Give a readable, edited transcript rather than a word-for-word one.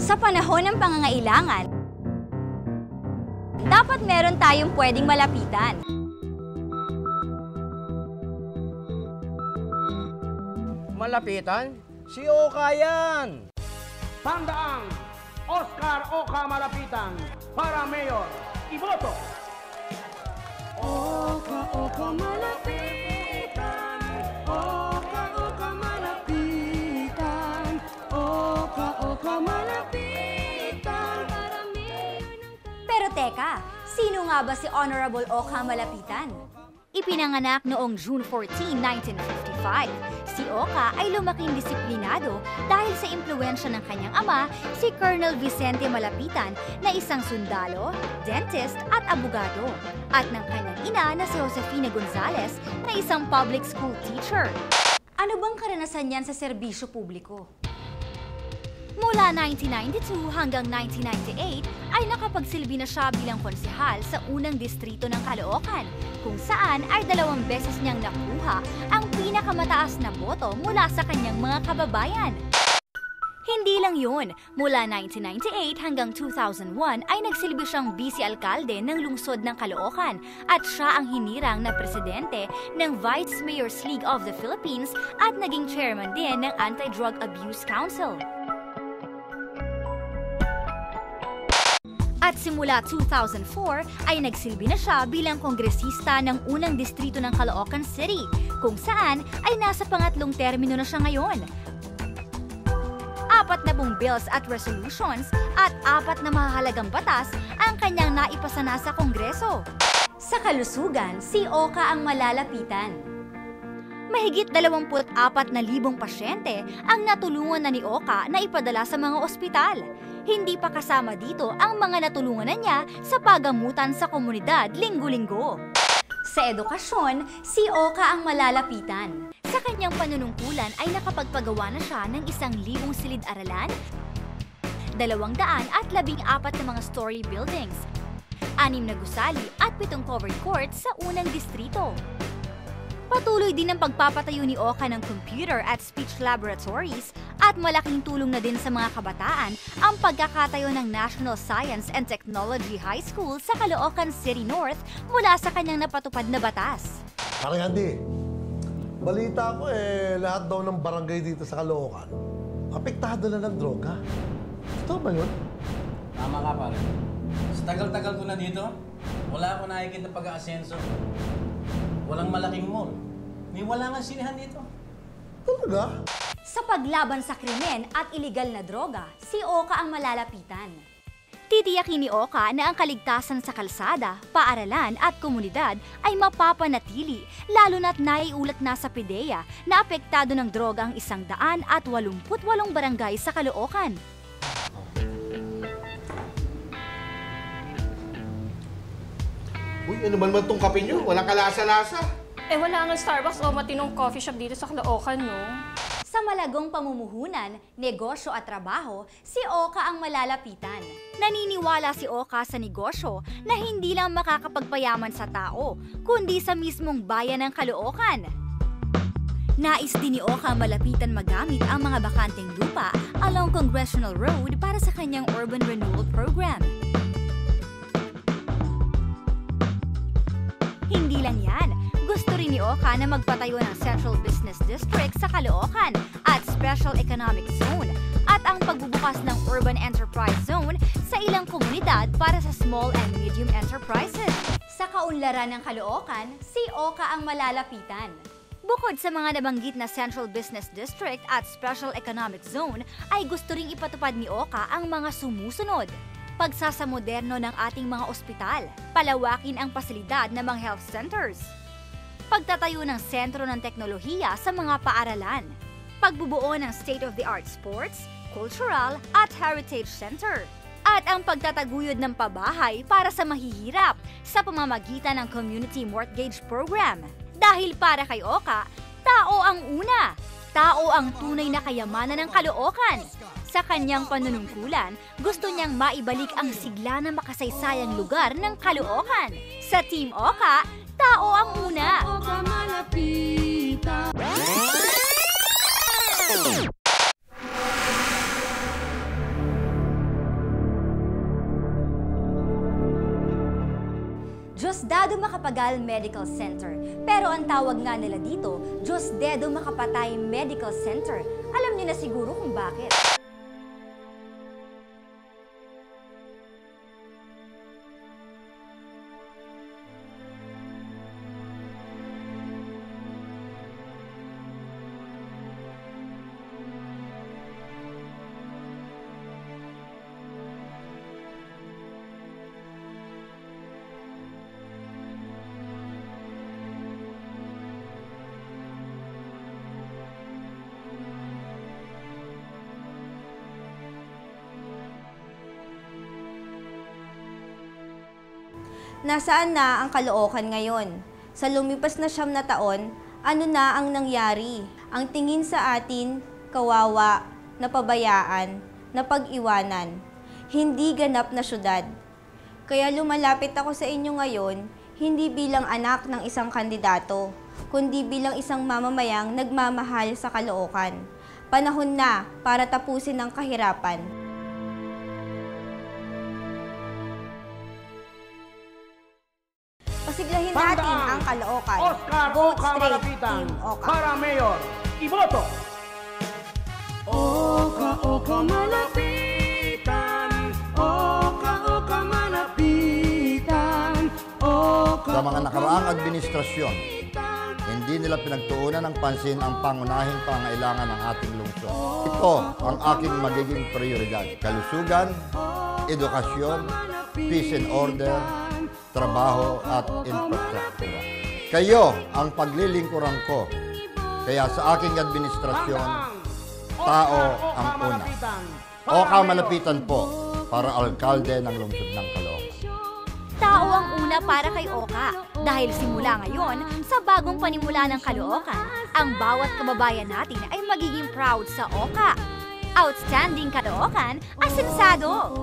Sa panahon ng pangangailangan, dapat meron tayong pwedeng malapitan. Malapitan? Si Oka yan! Tandaang Oscar Oka Malapitan para Mayor. Iboto! Oka, Oka Malapitan. Oka, Oka Malapitan. Oka, Oka Malapitan. Pero teka, sino nga ba si Honorable Oka Malapitan? Ipinanganak noong June 14, 1955. Si Oka ay lumaking disiplinado dahil sa impluwensya ng kanyang ama, si Colonel Vicente Malapitan, na isang sundalo, dentist at abogado, at ng kanyang ina na si Josefina Gonzales na isang public school teacher. Ano bang karanasan niyan sa serbisyo publiko? Mula 1992 hanggang 1998 ay nakapagsilbi na siya bilang konsehal sa unang distrito ng Caloocan, kung saan ay 2 beses niyang nakuha ang pinakamataas na boto mula sa kanyang mga kababayan. Hindi lang yun, mula 1998 hanggang 2001 ay nagsilbi siyang vice-alkalde ng lungsod ng Caloocan at siya ang hinirang na presidente ng Vice Mayor's League of the Philippines at naging chairman din ng Anti-Drug Abuse Council. At simula 2004 ay nagsilbi na siya bilang kongresista ng unang distrito ng Caloocan City, kung saan ay nasa pangatlong termino na siya ngayon. 40 bills at resolutions at 4 na mahahalagang batas ang kanyang naipasa na sa Kongreso. Sa kalusugan, si Oka ang malalapitan. Mahigit 24,000 pasyente ang natulungan na ni Oka na ipadala sa mga ospital. Hindi pa kasama dito ang mga natulungan na niya sa pagamutan sa komunidad linggo-linggo. Sa edukasyon, si Oka ang malalapitan. Sa kanyang panunungkulan ay nakapagpagawa na siya ng 1,000 silid-aralan, 214 na mga story buildings, 6 na gusali at 7 covered courts sa unang distrito. Patuloy din ang pagpapatayo ni Oka ng computer at speech laboratories at malaking tulong na din sa mga kabataan ang pagkakatayo ng National Science and Technology High School sa Caloocan City North mula sa kanyang napatupad na batas. Parang Andy, balita ko lahat daw ng barangay dito sa Caloocan, apektado na ng droga. Totoo ba yun? Tama ka, pare. Sa tagal-tagal ko na dito, wala akong nakikita pag-aasenso. Walang malaking mall. May wala nga sinihan dito. Talaga? Sa paglaban sa krimen at iligal na droga, si Oka ang malalapitan. Titiyakin ni Oka na ang kaligtasan sa kalsada, paaralan at komunidad ay mapapanatili, lalo na't naiulat na sa PIDEA na apektado ng droga ang 188 barangay sa Caloocan. Uy, ano man itong kape nyo? Walang kalasa-lasa. Wala nga Starbucks o matinong coffee shop dito sa Caloocan, no? Sa malagong pamumuhunan, negosyo at trabaho, si Oka ang malalapitan. Naniniwala si Oka sa negosyo na hindi lang makakapagpayaman sa tao, kundi sa mismong bayan ng Caloocan. Nais din ni Oka malapitan magamit ang mga bakanteng lupa along Congressional Road para sa kanyang urban renewal program. Hindi lang yan, gusto rin ni Oka na magpatayo ng Central Business District sa Caloocan at Special Economic Zone at ang pagbubukas ng Urban Enterprise Zone sa ilang komunidad para sa small and medium enterprises. Sa kaunlaran ng Caloocan, si Oka ang malalapitan. Bukod sa mga nabanggit na Central Business District at Special Economic Zone, ay gusto ring ipatupad ni Oka ang mga sumusunod. Pagsasamoderno ng ating mga ospital, palawakin ang pasilidad ng mga health centers, pagtatayo ng sentro ng teknolohiya sa mga paaralan, pagbubuo ng state-of-the-art sports, cultural at heritage center, at ang pagtataguyod ng pabahay para sa mahihirap sa pamamagitan ng community mortgage program. Dahil para kay Oka, tao ang una, tao ang tunay na kayamanan ng Caloocan. Sa kanyang panunungkulan, gusto niyang maibalik ang sigla na makasaysayang lugar ng Caloocan. Sa Team Oka, tao ang una! Oka Malapitan. Diosdado Macapagal Medical Center. Pero ang tawag nga nila dito, Diosdado Macapatay Medical Center. Alam niyo na siguro kung bakit. Nasaan na ang Caloocan ngayon? Sa lumipas na 9 na taon, ano na ang nangyari? Ang tingin sa atin, kawawa, napabayaan, napag-iwanan. Hindi ganap na syudad. Kaya lumalapit ako sa inyo ngayon, hindi bilang anak ng isang kandidato, kundi bilang isang mamamayang nagmamahal sa Caloocan. Panahon na para tapusin ang kahirapan. Pasiglahin natin ang Caloocan. Oscar Vote Oca straight, Malapitan Team Oca. para mayor. Iboto! Oka, oka, malapitan. Oka, oka, malapitan. Oka, Sa mga oka, nakaraang administrasyon, hindi nila pinagtuunan ng pansin ang pangunahing pangailangan ng ating lungsod. Ito ang aking magiging prioridad. Kalusugan, edukasyon, peace and order, trabaho at infrastruktura. Kayo ang paglilingkuran ko. Kaya sa aking administrasyon, tao ang una. Oka Malapitan po para alkalde ng lungsod ng Caloocan. Tao ang una para kay Oka. Dahil simula ngayon, sa bagong panimula ng Caloocan, ang bawat kababayan natin ay magiging proud sa Oka. Outstanding Caloocan, asensado!